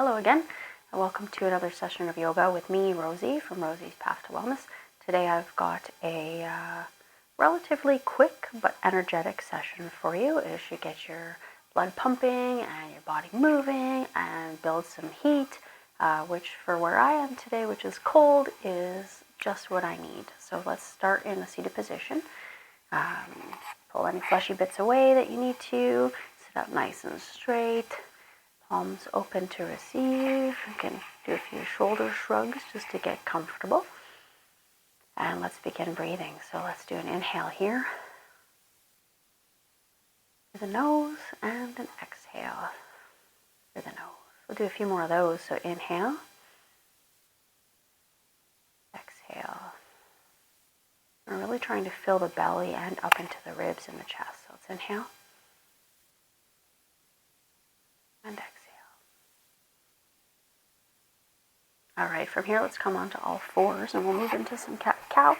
Hello again, and welcome to another session of yoga with me, Rosie, from Rosie's Path to Wellness. Today I've got a relatively quick but energetic session for you. It should get your blood pumping and your body moving and build some heat, which for where I am today, which is cold, is just what I need. So let's start in a seated position. Pull any fleshy bits away that you need to. Sit up nice and straight. Palms open to receive. You can do a few shoulder shrugs just to get comfortable. And let's begin breathing. So let's do an inhale here. Through the nose and an exhale through the nose. We'll do a few more of those. So inhale. Exhale. We're really trying to fill the belly and up into the ribs and the chest. So let's inhale. And exhale. All right, from here, let's come onto all fours and we'll move into some cat-cow.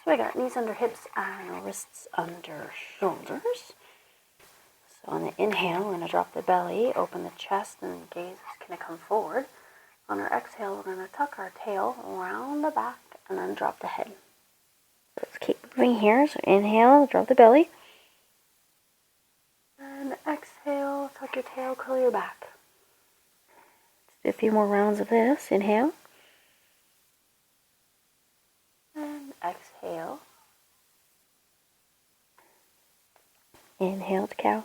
So I got knees under hips and wrists under shoulders. So on the inhale, we're going to drop the belly, open the chest, and the gaze is going to come forward. On our exhale, we're going to tuck our tail around the back and then drop the head. So let's keep moving here. So inhale, drop the belly. And exhale, tuck your tail, curl your back. A few more rounds of this. Inhale. And exhale. Inhale to cow.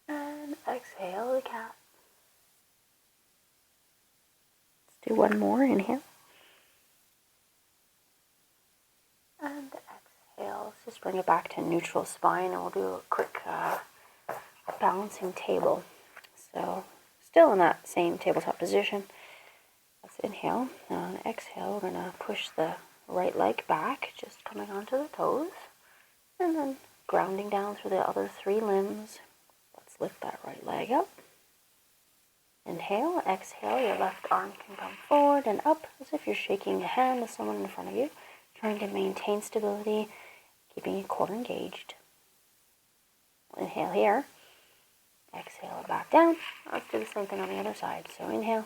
And exhale to cat. Let's do one more. Inhale. And exhale. Let's just bring it back to neutral spine and we'll do a quick balancing table. So, still in that same tabletop position. Let's inhale. Now on exhale, we're going to push the right leg back, just coming onto the toes. And then grounding down through the other three limbs. Let's lift that right leg up. Inhale, exhale, your left arm can come forward and up as if you're shaking a hand to someone in front of you. Trying to maintain stability, keeping your core engaged. Inhale here. Exhale it back down. Let's do the same thing on the other side. So inhale.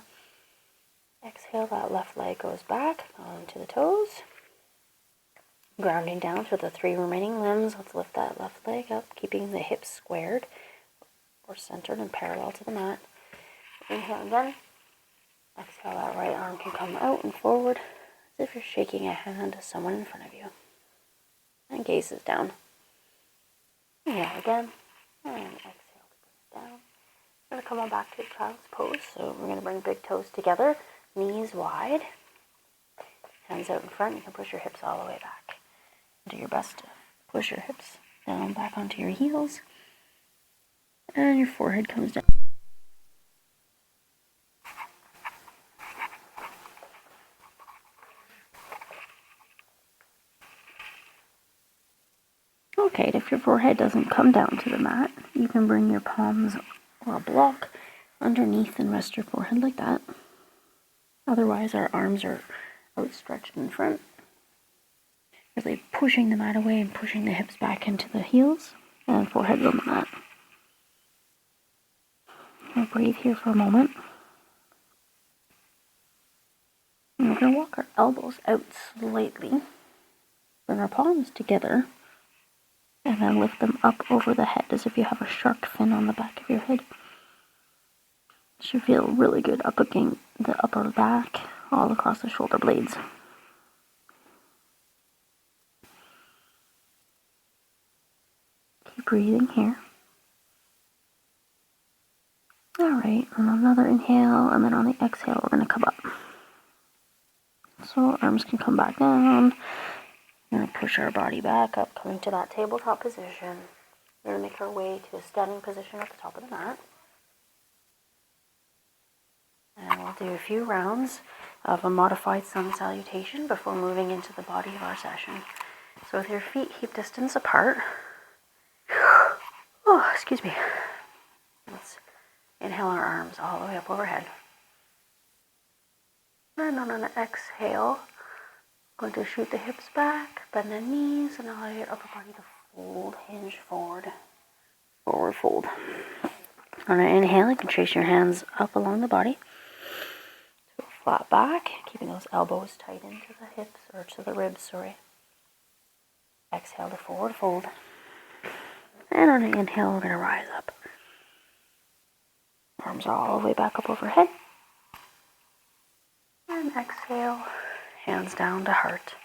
Exhale, that left leg goes back onto the toes. Grounding down through the three remaining limbs. Let's lift that left leg up, keeping the hips squared or centered and parallel to the mat. Inhale again. Exhale, that right arm can come out and forward as if you're shaking a hand to someone in front of you. And gaze is down. Inhale again. And exhale. Down. We're going to come on back to child's pose. So we're going to bring big toes together, knees wide, hands out in front. You can push your hips all the way back. Do your best to push your hips down back onto your heels, and your forehead comes down. Okay, if your forehead doesn't come down to the mat, you can bring your palms or a block underneath and rest your forehead like that. Otherwise, our arms are outstretched in front, really pushing the mat away and pushing the hips back into the heels and forehead on the mat. We'll breathe here for a moment. And we're going to walk our elbows out slightly, bring our palms together, and then lift them up over the head as if you have a shark fin on the back of your head. It should feel really good up against the upper back, all across the shoulder blades. Keep breathing here. Alright, on another inhale, and then on the exhale, we're going to come up. So arms can come back down. We're going to push our body back up, coming to that tabletop position. We're going to make our way to a standing position at the top of the mat. And we'll do a few rounds of a modified sun salutation before moving into the body of our session. So with your feet hip distance apart. Oh, excuse me. Let's inhale our arms all the way up overhead. And on an exhale, going to shoot the hips back, bend the knees, and allow your upper body to fold, hinge forward. Forward fold. On an inhale, you can trace your hands up along the body to a flat back, keeping those elbows tight into the hips, or to the ribs, sorry. Exhale to forward fold. And on an inhale, we're going to rise up. Arms all the way back up overhead. And exhale, hands down to heart.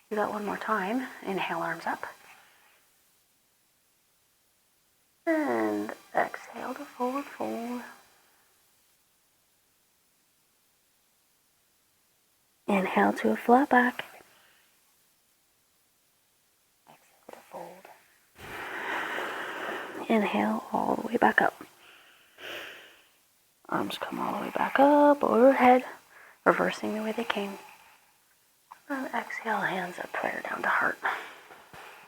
Do that one more time. Inhale, arms up. And exhale to forward fold. Inhale to a flat back. Exhale to fold. Inhale all the way back up. Arms come all the way back up, overhead, reversing the way they came. And exhale, hands up, prayer down to heart.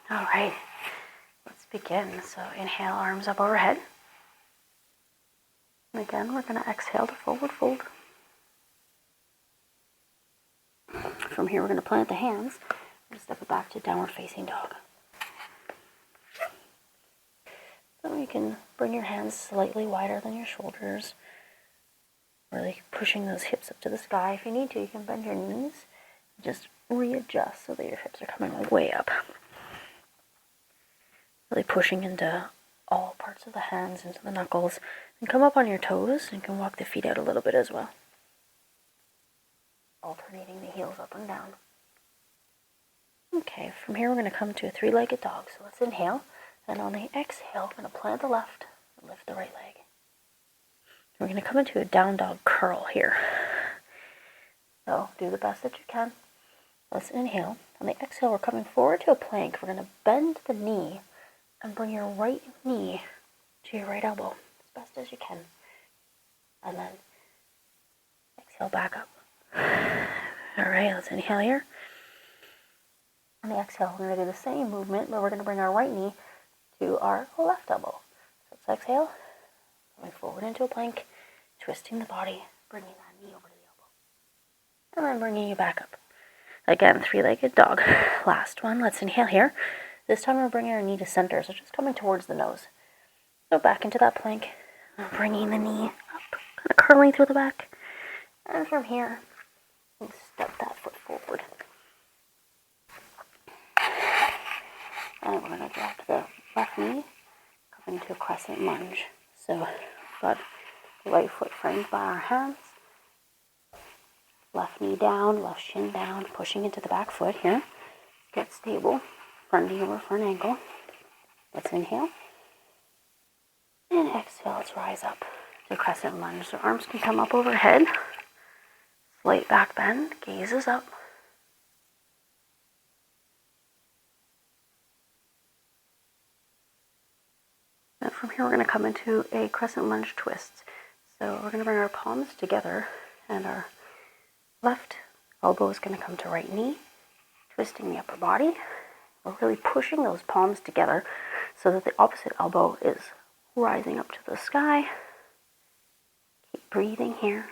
All right, let's begin. So inhale, arms up overhead. And again, we're going to exhale to forward fold. From here, we're going to plant the hands and step it back to downward facing dog. So you can bring your hands slightly wider than your shoulders, really pushing those hips up to the sky. If you need to, you can bend your knees, just readjust so that your hips are coming way up. Really pushing into all parts of the hands, into the knuckles, and come up on your toes, and you can walk the feet out a little bit as well. Alternating the heels up and down. Okay, from here we're going to come to a three-legged dog. So let's inhale, and on the exhale, we're going to plant the left and lift the right leg. We're going to come into a down dog curl here. So do the best that you can. Let's inhale. On the exhale, we're coming forward to a plank. We're going to bend the knee and bring your right knee to your right elbow as best as you can. And then exhale back up. All right, let's inhale here. On the exhale, we're going to do the same movement, but we're going to bring our right knee to our left elbow. So let's exhale, coming forward into a plank, twisting the body, bringing that knee over to the elbow. And then bringing you back up. Again, three-legged dog. Last one, let's inhale here. This time we're bringing our knee to center, so just coming towards the nose. So back into that plank, bringing the knee up, kind of curling through the back. And from here, step that foot forward. And we're going to drop the left knee, coming to a crescent lunge. So we've got the right foot framed by our hands. Left knee down, left shin down, pushing into the back foot here. Get stable, front knee over front ankle. Let's inhale. And exhale, let's rise up to crescent lunge. So arms can come up overhead. Slight back bend, gaze is up. And from here, we're going to come into a crescent lunge twist. So we're going to bring our palms together, and our left elbow is going to come to right knee, twisting the upper body. We're really pushing those palms together so that the opposite elbow is rising up to the sky. Keep breathing here.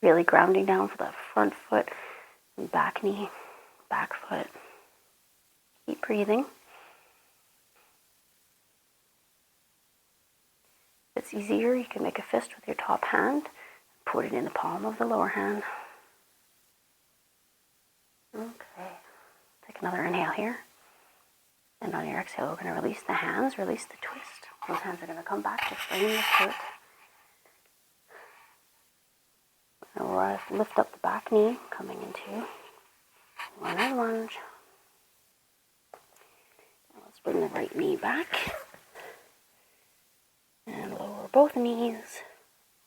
Really grounding down for that front foot and back knee, back foot. Keep breathing. If it's easier, you can make a fist with your top hand, put it in the palm of the lower hand. Okay, take another inhale here. And on your exhale, we're going to release the hands, release the twist. Those hands are going to come back to frame the foot. And we'll lift up the back knee, coming into runner lunge. Now let's bring the right knee back. And lower both knees.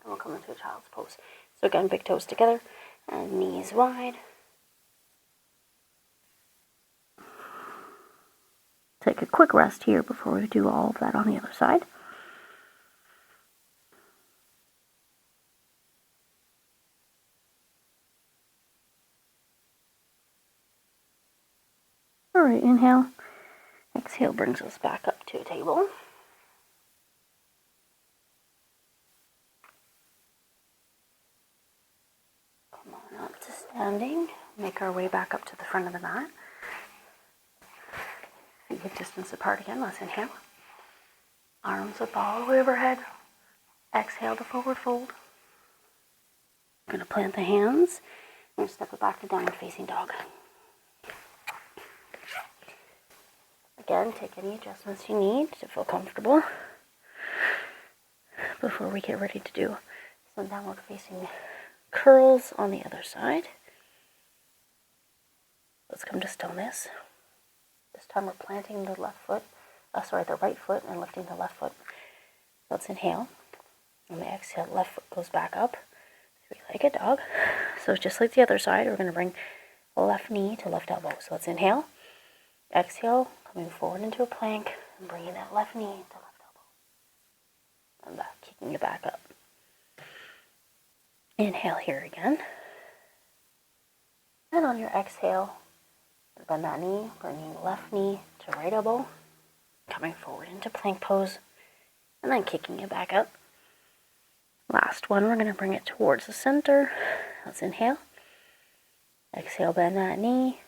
And we'll come into a child's pose. So again, big toes together and knees wide. Take a quick rest here before we do all of that on the other side. All right, inhale. Exhale brings us back up to a table. Come on up to standing. Make our way back up to the front of the mat. Feet hip distance apart again. Let's inhale. Arms up all the way overhead. Exhale to forward fold. I'm going to plant the hands and step it back to downward facing dog. Again, take any adjustments you need to feel comfortable before we get ready to do some downward facing curls on the other side. Let's come to stillness. This time we're planting the the right foot and lifting the left foot. Let's inhale. On the exhale, left foot goes back up. Three-legged dog. So just like the other side, we're going to bring left knee to left elbow. So let's inhale. Exhale, coming forward into a plank and bringing that left knee to left elbow. And back, kicking it back up. Inhale here again. And on your exhale, bend that knee, bringing left knee to right elbow, coming forward into plank pose, and then kicking it back up. Last one, we're going to bring it towards the center. Let's inhale. Exhale, bend that knee,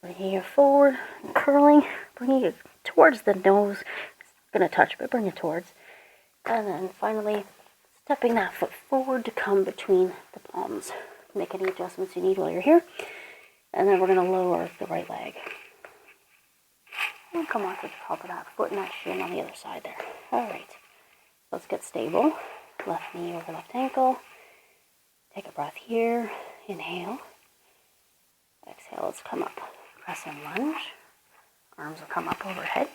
bringing it forward, and curling, bringing it towards the nose. It's going to touch, but bring it towards. And then finally, stepping that foot forward to come between the palms. Make any adjustments you need while you're here. And then we're going to lower the right leg. And come onto the top of that foot and that shin on the other side there. Alright, let's get stable. Left knee over left ankle. Take a breath here. Inhale. Exhale, let's come up. Press and lunge. Arms will come up overhead.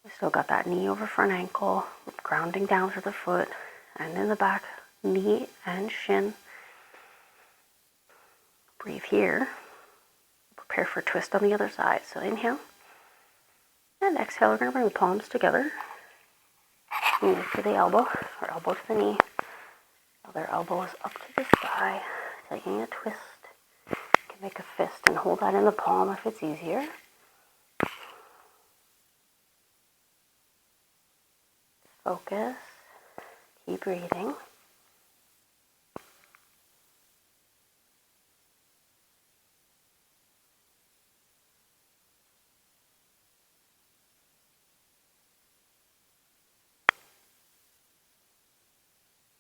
We still got that knee over front ankle, grounding down through the foot and in the back, knee and shin. Breathe here. Prepare for a twist on the other side. So inhale. And exhale, we're going to bring the palms together. Knee to the elbow, or elbow to the knee. Other elbow is up to the sky. Taking a twist. You can make a fist and hold that in the palm if it's easier. Focus. Keep breathing.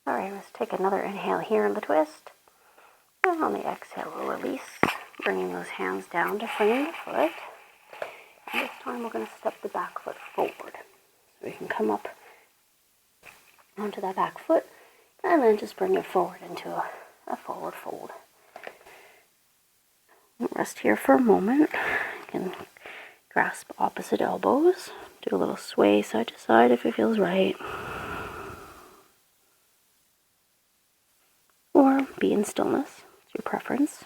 Alright, let's take another inhale here in the twist. And on the exhale, we'll release, bringing those hands down to frame the foot. And this time we're going to step the back foot forward. So we can come up onto that back foot and then just bring it forward into a forward fold. Rest here for a moment. You can grasp opposite elbows. Do a little sway side to side if it feels right. Or be in stillness, it's your preference.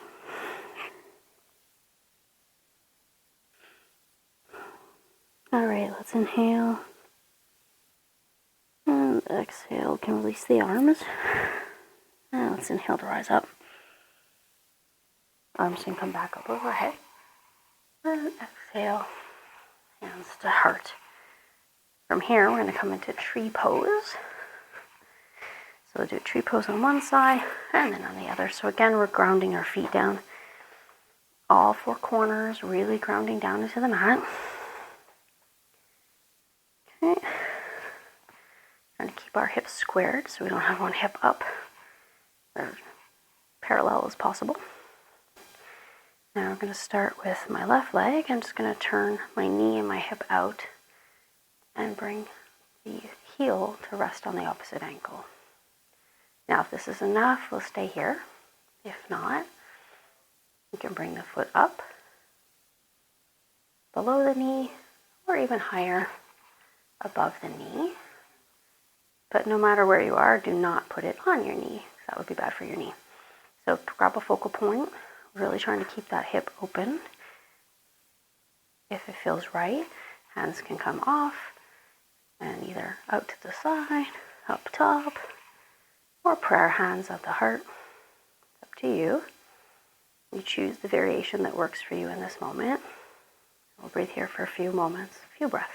Alright, let's inhale. And exhale, can release the arms. And let's inhale to rise up. Arms can come back up overhead. And exhale, hands to heart. From here, we're going to come into tree pose. So we'll do a tree pose on one side and then on the other. So again, we're grounding our feet down. All four corners, really grounding down into the mat. Okay. Trying to keep our hips squared so we don't have one hip up or parallel as possible. Now we're going to start with my left leg. I'm just going to turn my knee and my hip out and bring the heel to rest on the opposite ankle. Now, if this is enough, we'll stay here. If not, you can bring the foot up, below the knee, or even higher above the knee. But no matter where you are, do not put it on your knee, because that would be bad for your knee. So grab a focal point, really trying to keep that hip open. If it feels right, hands can come off, and either out to the side, up top, or prayer hands at the heart. It's up to you. You choose the variation that works for you in this moment. We'll breathe here for a few moments, a few breaths.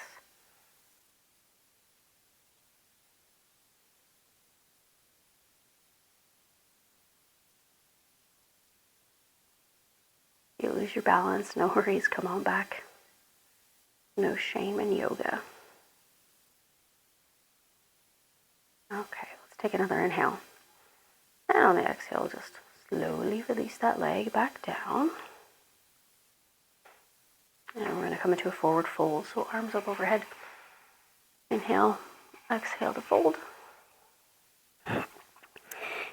If you lose your balance, no worries, come on back. No shame in yoga. take another inhale. And on the exhale, just slowly release that leg back down. And we're going to come into a forward fold, so arms up overhead. Inhale, exhale to fold.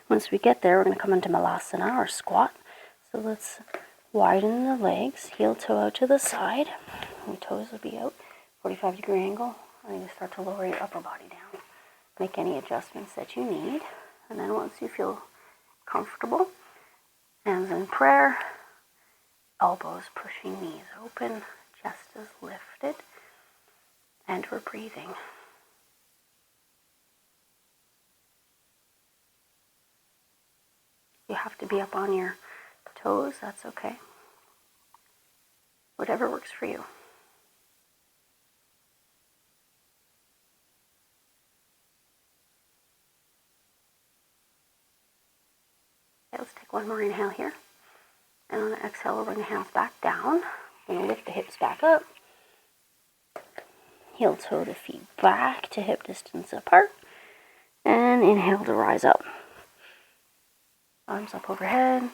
Once we get there, we're going to come into Malasana or squat. So let's widen the legs, heel toe out to the side. Your toes will be out, 45-degree angle. And you start to lower your upper body down. Make any adjustments that you need. And then once you feel comfortable, hands in prayer, elbows pushing knees open, chest is lifted, and we're breathing. You have to be up on your toes, that's okay. Whatever works for you. Okay, let's take one more inhale here. And on the exhale, we'll bring the hands back down. We're going to lift the hips back up. Heel toe the feet back to hip distance apart. And inhale to rise up. Arms up overhead.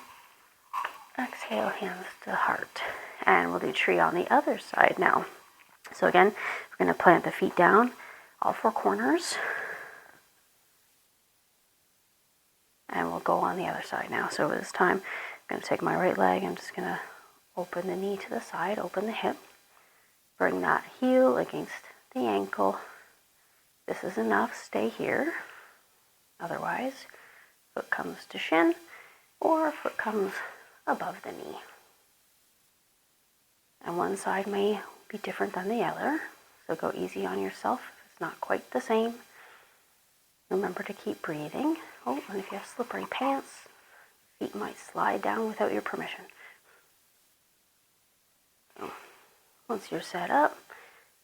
Exhale, hands to heart. And we'll do tree on the other side now. So again, we're going to plant the feet down, all four corners. And we'll go on the other side now. So this time, I'm going to take my right leg. I'm just going to open the knee to the side, open the hip. Bring that heel against the ankle. This is enough. Stay here. Otherwise, foot comes to shin or foot comes above the knee. And one side may be different than the other. So go easy on yourself if it's not quite the same. Remember to keep breathing. Oh, and if you have slippery pants, feet might slide down without your permission. So, once you're set up,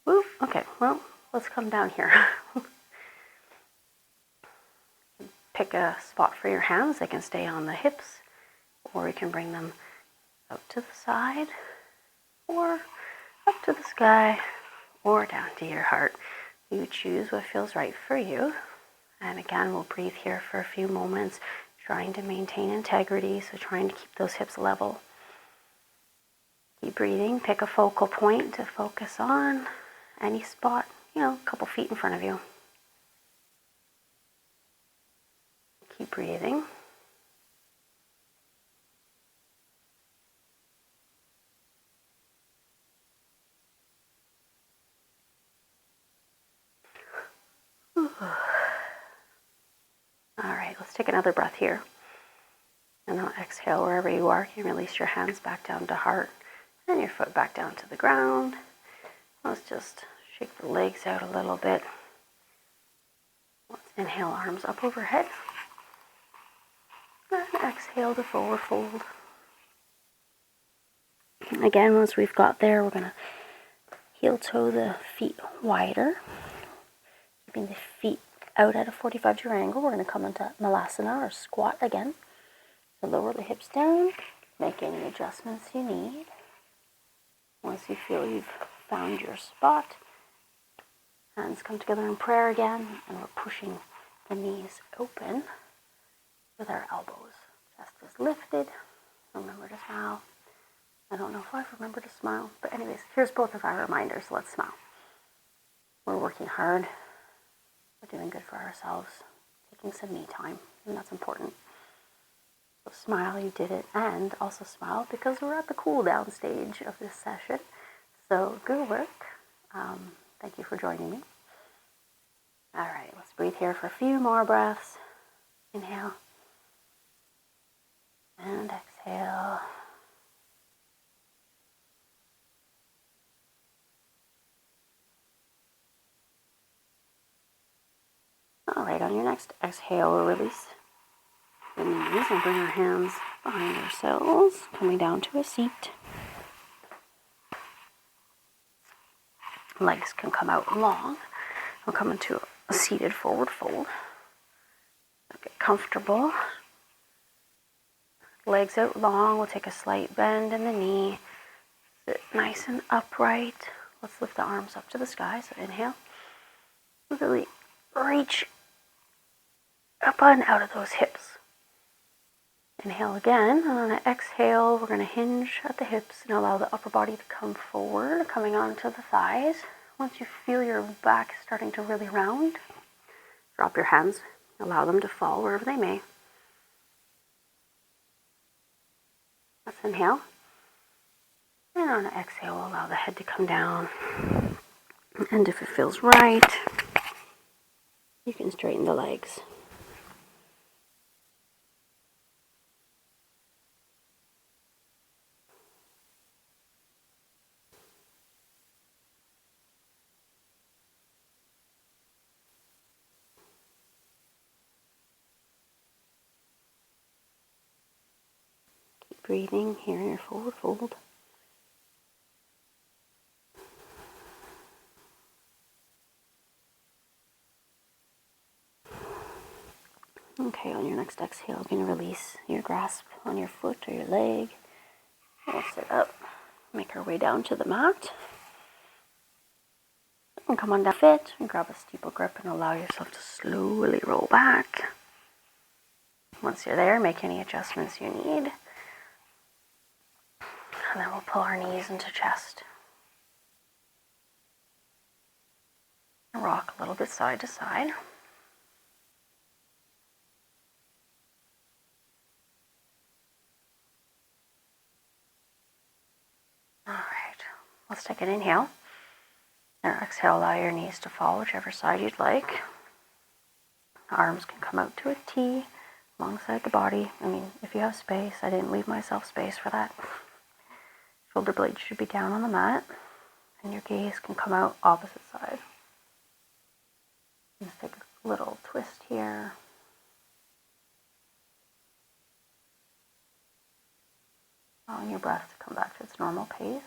whoop, okay, well, let's come down here. Pick a spot for your hands. They can stay on the hips, or you can bring them out to the side, or up to the sky, or down to your heart. You choose what feels right for you. And again, we'll breathe here for a few moments, trying to maintain integrity, so trying to keep those hips level. Keep breathing. Pick a focal point to focus on. Any spot, a couple feet in front of you. Keep breathing. All right, let's take another breath here. And I'll exhale wherever you are. You release your hands back down to heart and your foot back down to the ground. Let's just shake the legs out a little bit. Let's inhale, arms up overhead. And exhale to forward fold. Again, once we've got there, we're going to heel toe the feet wider. Keeping the feet out at a 45-degree angle. We're going to come into Malasana or squat again. So lower the hips down. Make any adjustments you need. Once you feel you've found your spot, hands come together in prayer again, and we're pushing the knees open with our elbows. Chest is lifted. Remember to smile. I don't know if I've remembered to smile, but anyways, here's both of our reminders. Let's smile. We're working hard. We're doing good for ourselves. Taking some me time, and that's important. So smile, you did it, and also smile because we're at the cool down stage of this session. So good work. Thank you for joining me. All right, let's breathe here for a few more breaths. Inhale and exhale. All right, on your next exhale, we'll release the knees and bring our hands behind ourselves, coming down to a seat. Legs can come out long. We'll come into a seated forward fold. Get comfortable. Legs out long. We'll take a slight bend in the knee. Sit nice and upright. Let's lift the arms up to the sky. So inhale. Really reach up and out of those hips. Inhale again, and on an exhale, we're going to hinge at the hips and allow the upper body to come forward, coming onto the thighs. Once you feel your back starting to really round, drop your hands, allow them to fall wherever they may. Let's inhale. And on an exhale, allow the head to come down. And if it feels right, you can straighten the legs. Keep breathing here in your forward fold. Okay, on your next exhale, you're going to release your grasp on your foot or your leg. We'll sit up, make our way down to the mat. And come on down, fit, and grab a steeple grip and allow yourself to slowly roll back. Once you're there, make any adjustments you need. And then we'll pull our knees into chest. And rock a little bit side to side. All right, let's take an inhale. And exhale, allow your knees to fall whichever side you'd like. Arms can come out to a T alongside the body. I mean, if you have space, I didn't leave myself space for that. Shoulder blades should be down on the mat, and your gaze can come out opposite side. Let's take a little twist here. Allowing your breath to come back to its normal pace.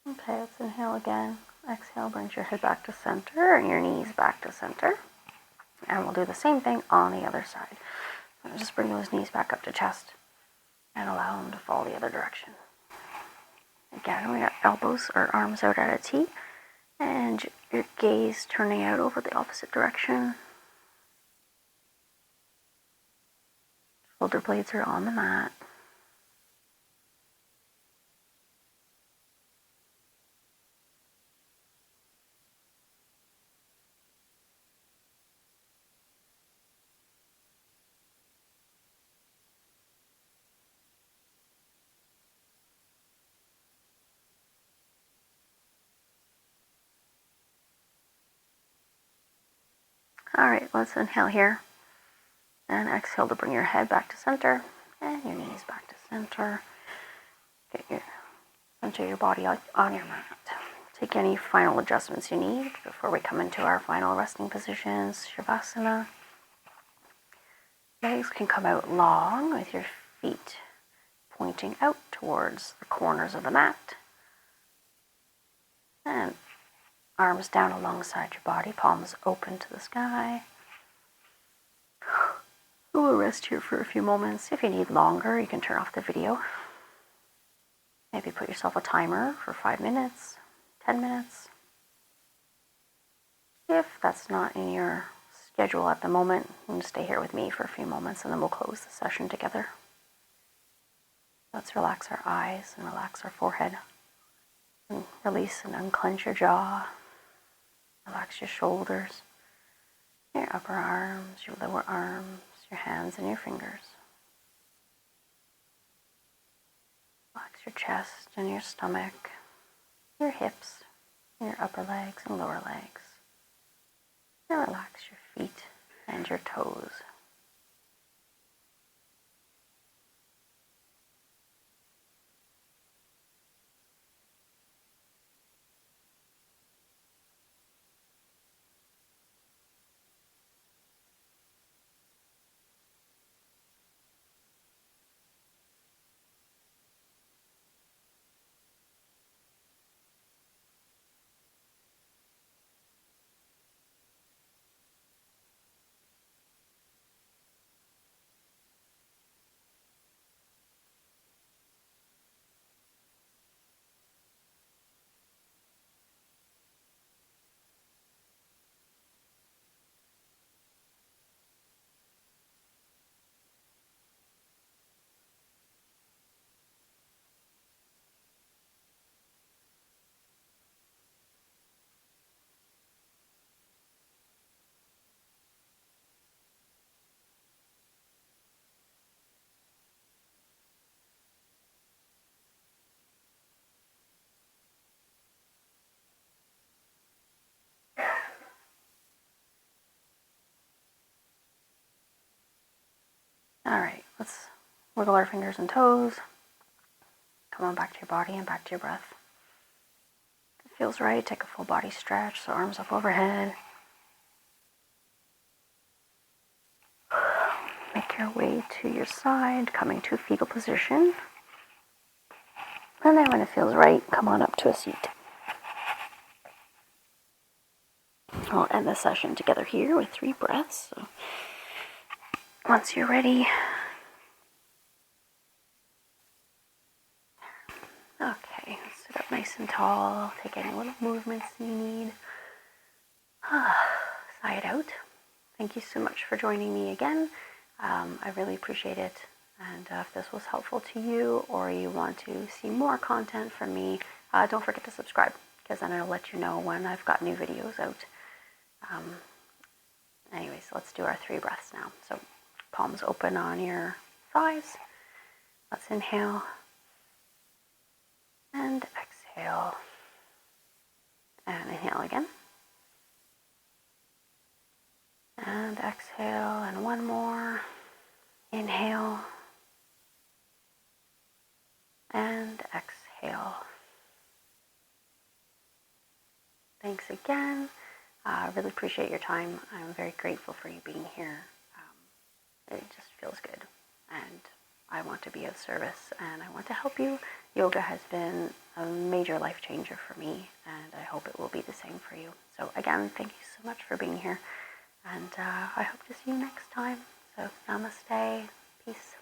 Okay, let's inhale again. Exhale brings your head back to center and your knees back to center. And we'll do the same thing on the other side. So just bring those knees back up to chest and allow them to fall the other direction. Again, we got elbows or arms out at a T and your gaze turning out over the opposite direction. Shoulder blades are on the mat. All right, let's inhale here. And exhale to bring your head back to center and your knees back to center. Get your center your body on your mat. Take any final adjustments you need before we come into our final resting positions, Shavasana. Legs can come out long with your feet pointing out towards the corners of the mat. And arms down alongside your body, palms open to the sky. We'll rest here for a few moments. If you need longer, you can turn off the video. Maybe put yourself a timer for 5 minutes, 10 minutes. If that's not in your schedule at the moment, you can stay here with me for a few moments and then we'll close the session together. Let's relax our eyes and relax our forehead. And release and unclench your jaw. Relax your shoulders, your upper arms, your lower arms, your hands and your fingers. Relax your chest and your stomach, your hips, your upper legs and lower legs. And relax your feet and your toes. All right, let's wiggle our fingers and toes. Come on back to your body and back to your breath. If it feels right, take a full body stretch, so arms up overhead. Make your way to your side, coming to fetal position. And then when it feels right, come on up to a seat. I'll end the session together here with 3 breaths. So once you're ready, okay, sit up nice and tall. Take any little movements you need. Sigh it out. Thank you so much for joining me again. I really appreciate it. And if this was helpful to you, or you want to see more content from me, don't forget to subscribe, because then I'll let you know when I've got new videos out. Anyways, let's do our 3 breaths now. So palms open on your thighs. Let's inhale and exhale. And inhale again. And exhale, and one more. Inhale and exhale. Thanks again. I really appreciate your time. I'm very grateful for you being here. It just feels good, and I want to be of service, and I want to help you. Yoga has been a major life changer for me, and I hope it will be the same for you. So again, thank you so much for being here, and I hope to see you next time. So namaste, peace.